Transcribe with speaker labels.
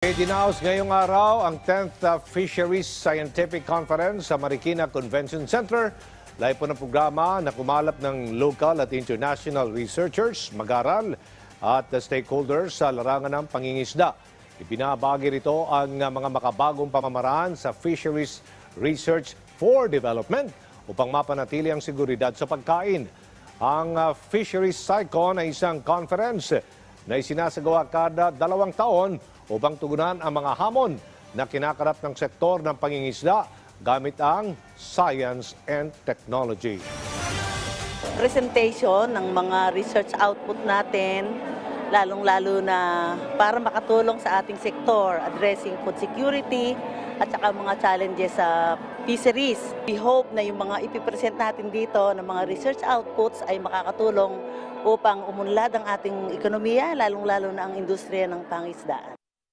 Speaker 1: Dinaos ngayong araw ang 10th Fisheries Scientific Conference sa Marikina Convention Center. Lahat po ng programa na kumalap ng local at international researchers, mag-aral at stakeholders sa larangan ng pangingisda. Ibinabagi rito ang mga makabagong pamamaraan sa Fisheries Research for Development upang mapanatili ang seguridad sa pagkain. Ang Fisheries SciCon ay isang conference na isinasagawa kada 2 taon upang tugunan ang mga hamon na kinakarap ng sektor ng pangingisda gamit ang science and technology.
Speaker 2: Presentation ng mga research output natin, lalong-lalo na para makatulong sa ating sektor, addressing food security at saka mga challenges sa fisheries. We hope na yung mga ipipresent natin dito ng mga research outputs ay makakatulong upang umunlad ang ating ekonomiya, lalong-lalo na ang industriya ng pangisdaan.